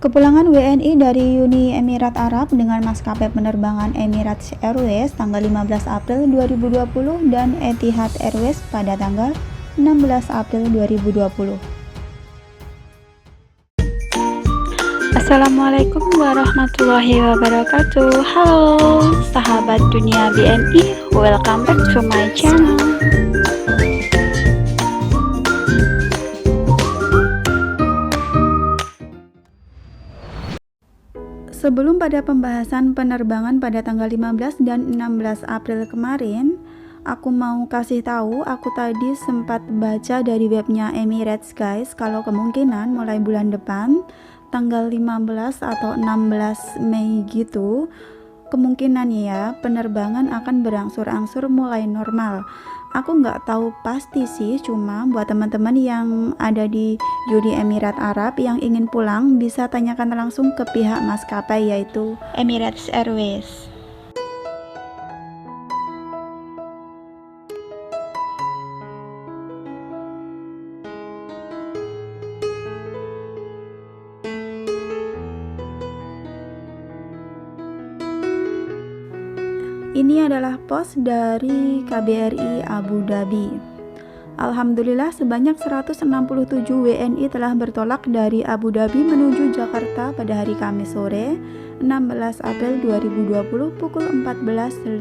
Kepulangan WNI dari Uni Emirat Arab dengan maskapai penerbangan Emirates Airways tanggal 15 April 2020 dan Etihad Airways pada tanggal 16 April 2020. Assalamualaikum warahmatullahi wabarakatuh. Halo sahabat dunia BNI, welcome back to my channel. Sebelum pada pembahasan penerbangan pada tanggal 15 dan 16 April kemarin, aku mau kasih tahu, aku tadi sempat baca dari webnya Emirates guys, kalau kemungkinan mulai bulan depan tanggal 15 atau 16 Mei gitu, kemungkinan ya penerbangan akan berangsur-angsur mulai normal. Aku nggak tahu pasti sih, cuma buat teman-teman yang ada di Uni Emirat Arab yang ingin pulang bisa tanyakan langsung ke pihak maskapai yaitu Emirates Airways. Ini adalah pos dari KBRI Abu Dhabi. Alhamdulillah sebanyak 167 WNI telah bertolak dari Abu Dhabi menuju Jakarta pada hari Kamis sore 16 April 2020 pukul 14.50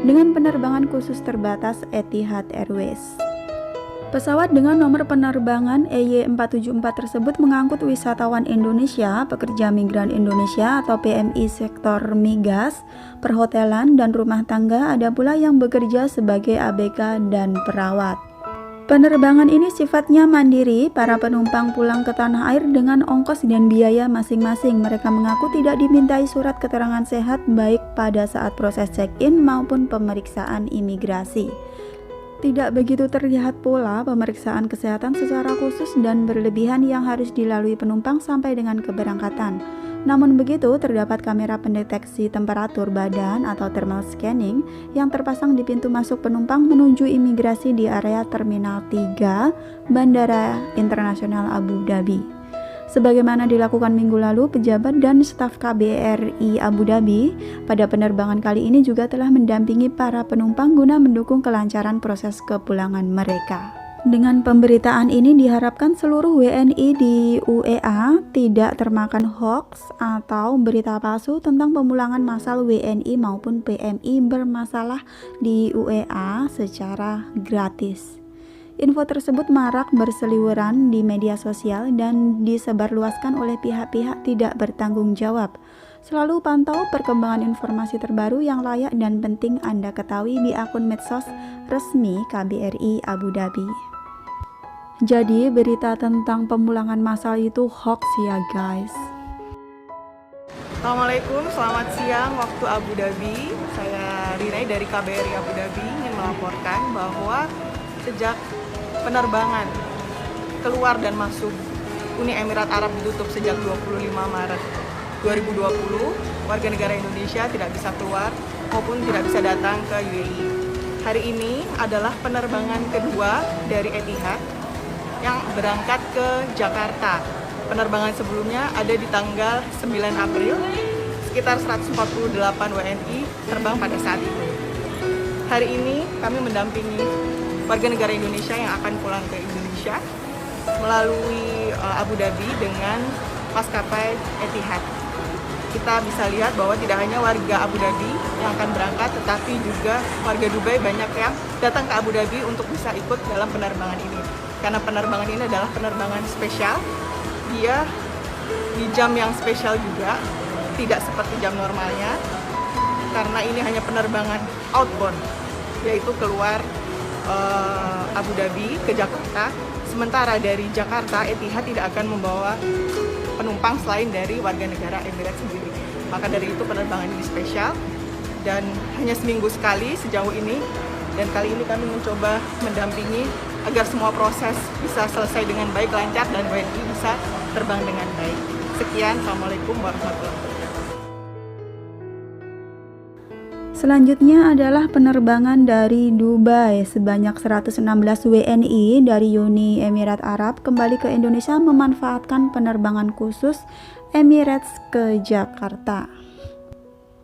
dengan penerbangan khusus terbatas Etihad Airways. Pesawat dengan nomor penerbangan EY474 tersebut mengangkut wisatawan Indonesia, pekerja migran Indonesia atau PMI sektor migas, perhotelan, dan rumah tangga, ada pula yang bekerja sebagai ABK dan perawat. Penerbangan ini sifatnya mandiri, para penumpang pulang ke tanah air dengan ongkos dan biaya masing-masing. Mereka mengaku tidak dimintai surat keterangan sehat baik pada saat proses check-in maupun pemeriksaan imigrasi. Tidak begitu terlihat pula pemeriksaan kesehatan secara khusus dan berlebihan yang harus dilalui penumpang sampai dengan keberangkatan. Namun begitu, terdapat kamera pendeteksi temperatur badan atau thermal scanning yang terpasang di pintu masuk penumpang menuju imigrasi di area Terminal 3 Bandara Internasional Abu Dhabi. Sebagaimana dilakukan minggu lalu, pejabat dan staf KBRI Abu Dhabi pada penerbangan kali ini juga telah mendampingi para penumpang guna mendukung kelancaran proses kepulangan mereka. Dengan pemberitaan ini diharapkan seluruh WNI di UEA tidak termakan hoax atau berita palsu tentang pemulangan massal WNI maupun PMI bermasalah di UEA secara gratis. Info tersebut marak berseliweran di media sosial dan disebarluaskan oleh pihak-pihak tidak bertanggung jawab. Selalu pantau perkembangan informasi terbaru yang layak dan penting Anda ketahui di akun medsos resmi KBRI Abu Dhabi. Jadi berita tentang pemulangan massal itu hoax ya guys. Assalamualaikum, selamat siang waktu Abu Dhabi. Saya Rinai dari KBRI Abu Dhabi ingin melaporkan bahwa sejak penerbangan keluar dan masuk Uni Emirat Arab ditutup sejak 25 Maret 2020, warga negara Indonesia tidak bisa keluar maupun tidak bisa datang ke UAE. Hari ini adalah penerbangan kedua dari Etihad yang berangkat ke Jakarta. Penerbangan sebelumnya ada di tanggal 9 April, sekitar 148 WNI terbang pada saat itu. Hari ini kami mendampingi warga negara Indonesia yang akan pulang ke Indonesia melalui Abu Dhabi dengan maskapai Etihad. Kita bisa lihat bahwa tidak hanya warga Abu Dhabi yang akan berangkat, tetapi juga warga Dubai banyak yang datang ke Abu Dhabi untuk bisa ikut dalam penerbangan ini. Karena penerbangan ini adalah penerbangan spesial, dia di jam yang spesial juga, tidak seperti jam normalnya, karena ini hanya penerbangan outbound, yaitu keluar Abu Dhabi ke Jakarta. Sementara dari Jakarta, Etihad tidak akan membawa penumpang selain dari warga negara Emirates sendiri. Maka dari itu penerbangan ini spesial dan hanya seminggu sekali sejauh ini. Dan kali ini kami mencoba mendampingi agar semua proses bisa selesai dengan baik, lancar, dan WNI bisa terbang dengan baik. Sekian, Assalamualaikum warahmatullahi wabarakatuh. Selanjutnya adalah penerbangan dari Dubai. Sebanyak 116 WNI dari Uni Emirat Arab kembali ke Indonesia memanfaatkan penerbangan khusus Emirates ke Jakarta.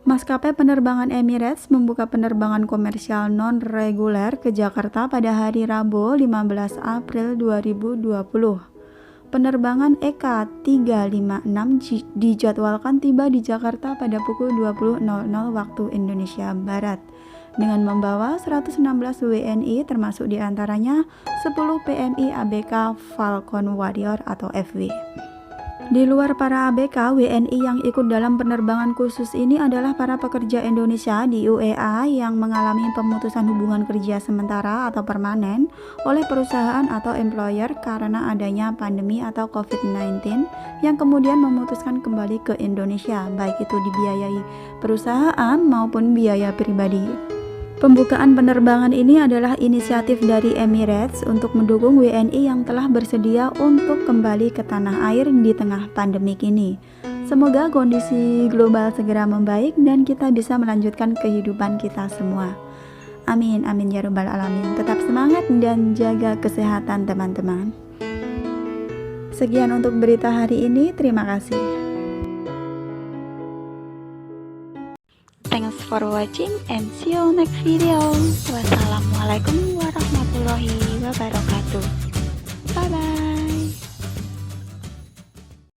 Maskapai penerbangan Emirates membuka penerbangan komersial non-reguler ke Jakarta pada hari Rabu 15 April 2020. Penerbangan EK356 dijadwalkan tiba di Jakarta pada pukul 20.00 waktu Indonesia Barat dengan membawa 116 WNI termasuk diantaranya 10 PMI ABK Falcon Warrior atau FW. Di luar para ABK, WNI yang ikut dalam penerbangan khusus ini adalah para pekerja Indonesia di UEA yang mengalami pemutusan hubungan kerja sementara atau permanen oleh perusahaan atau employer karena adanya pandemi atau COVID-19 yang kemudian memutuskan kembali ke Indonesia, baik itu dibiayai perusahaan maupun biaya pribadi. Pembukaan penerbangan ini adalah inisiatif dari Emirates untuk mendukung WNI yang telah bersedia untuk kembali ke tanah air di tengah pandemi ini. Semoga kondisi global segera membaik dan kita bisa melanjutkan kehidupan kita semua. Amin, amin ya rabbal alamin. Tetap semangat dan jaga kesehatan teman-teman. Sekian untuk berita hari ini, terima kasih. Thanks for watching and see you next video. Wassalamualaikum warahmatullahi wabarakatuh.